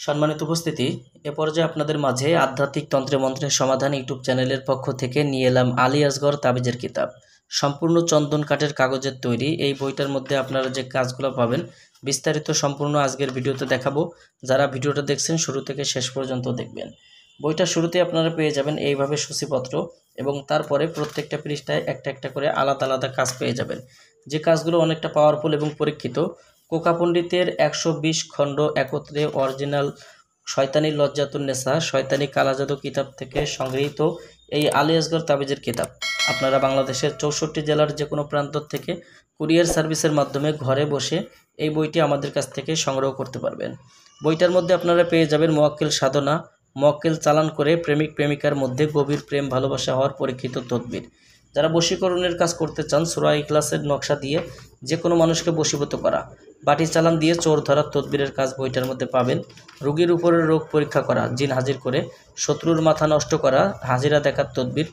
সম্মানিত উপস্থিতি, এ পর্যায়ে আপনাদের মাঝে আধ্যাত্মিক তন্ত্রে মন্ত্রের সমাধান ইউটিউব চ্যানেলের পক্ষ থেকে নিয়ে এলাম আলী আসগর তাবিজের কিতাব। সম্পূর্ণ চন্দন কাঠের কাগজের তৈরি এই বইটার মধ্যে আপনারা যে কাজগুলো পাবেন বিস্তারিত সম্পূর্ণ আজকের ভিডিওতে দেখাবো। যারা ভিডিওটা দেখছেন শুরু থেকে শেষ পর্যন্ত দেখবেন। বইটা শুরুতে আপনারা পেয়ে যাবেন এইভাবে সূচিপত্র এবং তারপরে প্রত্যেকটা পৃষ্ঠায় একটা একটা করে আলাদা আলাদা কাজ পেয়ে যাবেন, যে কাজগুলো অনেকটা পাওয়ারফুল এবং পরীক্ষিত। কোকা পণ্ডিতের 120 খণ্ড একত্রে অরিজিনাল শয়তানি লজ্জাতুন নেসা শয়তানি কালাজাদু কিতাব থেকে সংগৃহীত এই আলী আসগর তাবিজের কিতাব আপনারা বাংলাদেশের 64 জেলার যে কোনো প্রান্ত থেকে কুরিয়ার সার্ভিসের মাধ্যমে ঘরে বসে এই বইটি আমাদের কাছ থেকে সংগ্রহ করতে পারবেন। বইটার মধ্যে আপনারা পেয়ে যাবেন মোয়াক্কেল সাধনা, মোয়াক্কেল চালান করে প্রেমিক প্রেমিকার মধ্যে গভীর প্রেম ভালোবাসা হওয়ার পরীক্ষিত তদবির। যারা বশীকরণের কাজ করতে চান সূরা ইখলাসের নকশা দিয়ে যে কোনো মানুষকে বশীভূত করা, বাটি চালান দিয়ে চোর ধরার তদবিরের কাজ বইটার মধ্যে পাবেন। রোগীর উপরে রোগ পরীক্ষা করা, জিন হাজির করে শত্রুর মাথা নষ্ট করা, হাজিরা দেখার তদবির।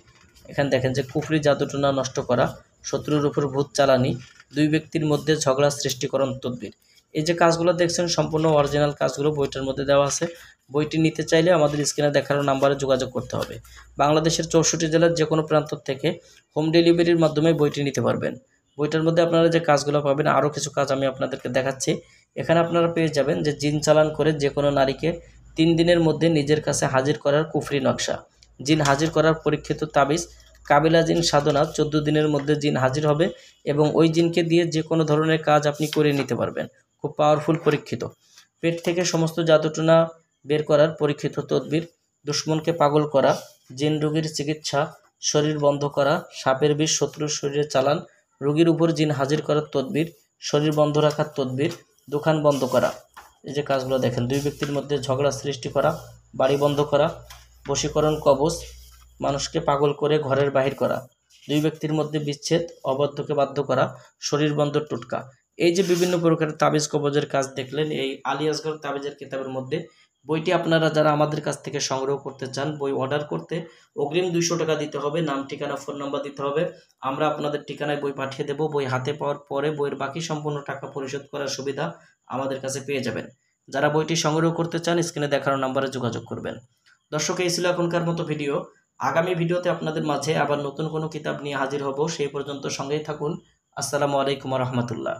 এখানে দেখেন যে কুফরি জাদুটনা নষ্ট করা, শত্রুর উপর ভূত চালানি, দুই ব্যক্তির মধ্যে ঝগড়া সৃষ্টিকরণ তদবির। এই যে কাজগুলো দেখছেন সম্পূর্ণ অরিজিনাল কাজগুলো বইটার মধ্যে দেওয়া আছে। বইটি নিতে চাইলে আমাদের স্ক্রিনে দেখানো নাম্বারে যোগাযোগ করতে হবে। বাংলাদেশের 64 জেলার যে কোনো প্রান্ত থেকে হোম ডেলিভারির মাধ্যমে বইটি নিতে পারবেন। বইটার মধ্যে আপনারা যে কাজগুলো পাবেন, আরও কিছু কাজ আমি আপনাদেরকে দেখাচ্ছি। এখানে আপনারা পেয়ে যাবেন যে জিন চালান করে যে কোনো নারীকে 3 দিনের মধ্যে নিজের কাছে হাজির করার কুফরি নকশা, জিন হাজির করার পরীক্ষিত তাবিজ, কাবিলা জিন সাধনা 14 দিনের মধ্যে জিন হাজির হবে এবং ওই জিনকে দিয়ে যে কোনো ধরনের কাজ আপনি করে নিতে পারবেন। খুব পাওয়ারফুল পরীক্ষিত। পেট থেকে সমস্ত জাদুটনা বের করার পরীক্ষিত তদবির, দুশ্মনকে পাগল করা, জিন রোগীর চিকিৎসা, শরীর বন্ধ করা, সাপের বিষ শত্রুর শরীরে চালান, রোগীর উপর জিন হাজির করার তদবির, শরীর বন্ধ রাখার তদবির, দোকান বন্ধ করা। এই যে কাজগুলো দেখেন, দুই ব্যক্তির মধ্যে ঝগড়া সৃষ্টি করা, বাড়ি বন্ধ করা, বশীকরণ কবচ, মানুষকে পাগল করে ঘরের বাহির করা, দুই ব্যক্তির মধ্যে বিচ্ছেদ, অবাধ্যকে বাধ্য করা, শরীর বন্ধ টোটকা। এই যে বিভিন্ন প্রকারের তাবিজ কবজের কাজ দেখলেন এই আলী আসগর তাবিজের কিতাবের মধ্যে। বইটি আপনারা যারা আমাদের কাছ থেকে সংগ্রহ করতে চান, বই অর্ডার করতে অগ্রিম 200 টাকা দিতে হবে, নাম ঠিকানা ফোন নাম্বার দিতে হবে। আমরা আপনাদের ঠিকানায় বই পাঠিয়ে দেব। বই হাতে পাওয়ার পরে বইয়ের বাকি সম্পূর্ণ টাকা পরিশোধ করার সুবিধা আমাদের কাছে পেয়ে যাবেন। যারা বইটি সংগ্রহ করতে চান স্ক্রিনে দেখানো নাম্বারে যোগাযোগ করবেন। দর্শক, এই ছিল এখনকার মতো ভিডিও। আগামী ভিডিওতে আপনাদের মাঝে আবার নতুন কোনো কিতাব নিয়ে হাজির হব। সেই পর্যন্ত সঙ্গেই থাকুন। আসসালামু আলাইকুম ওয়া রাহমাতুল্লাহ।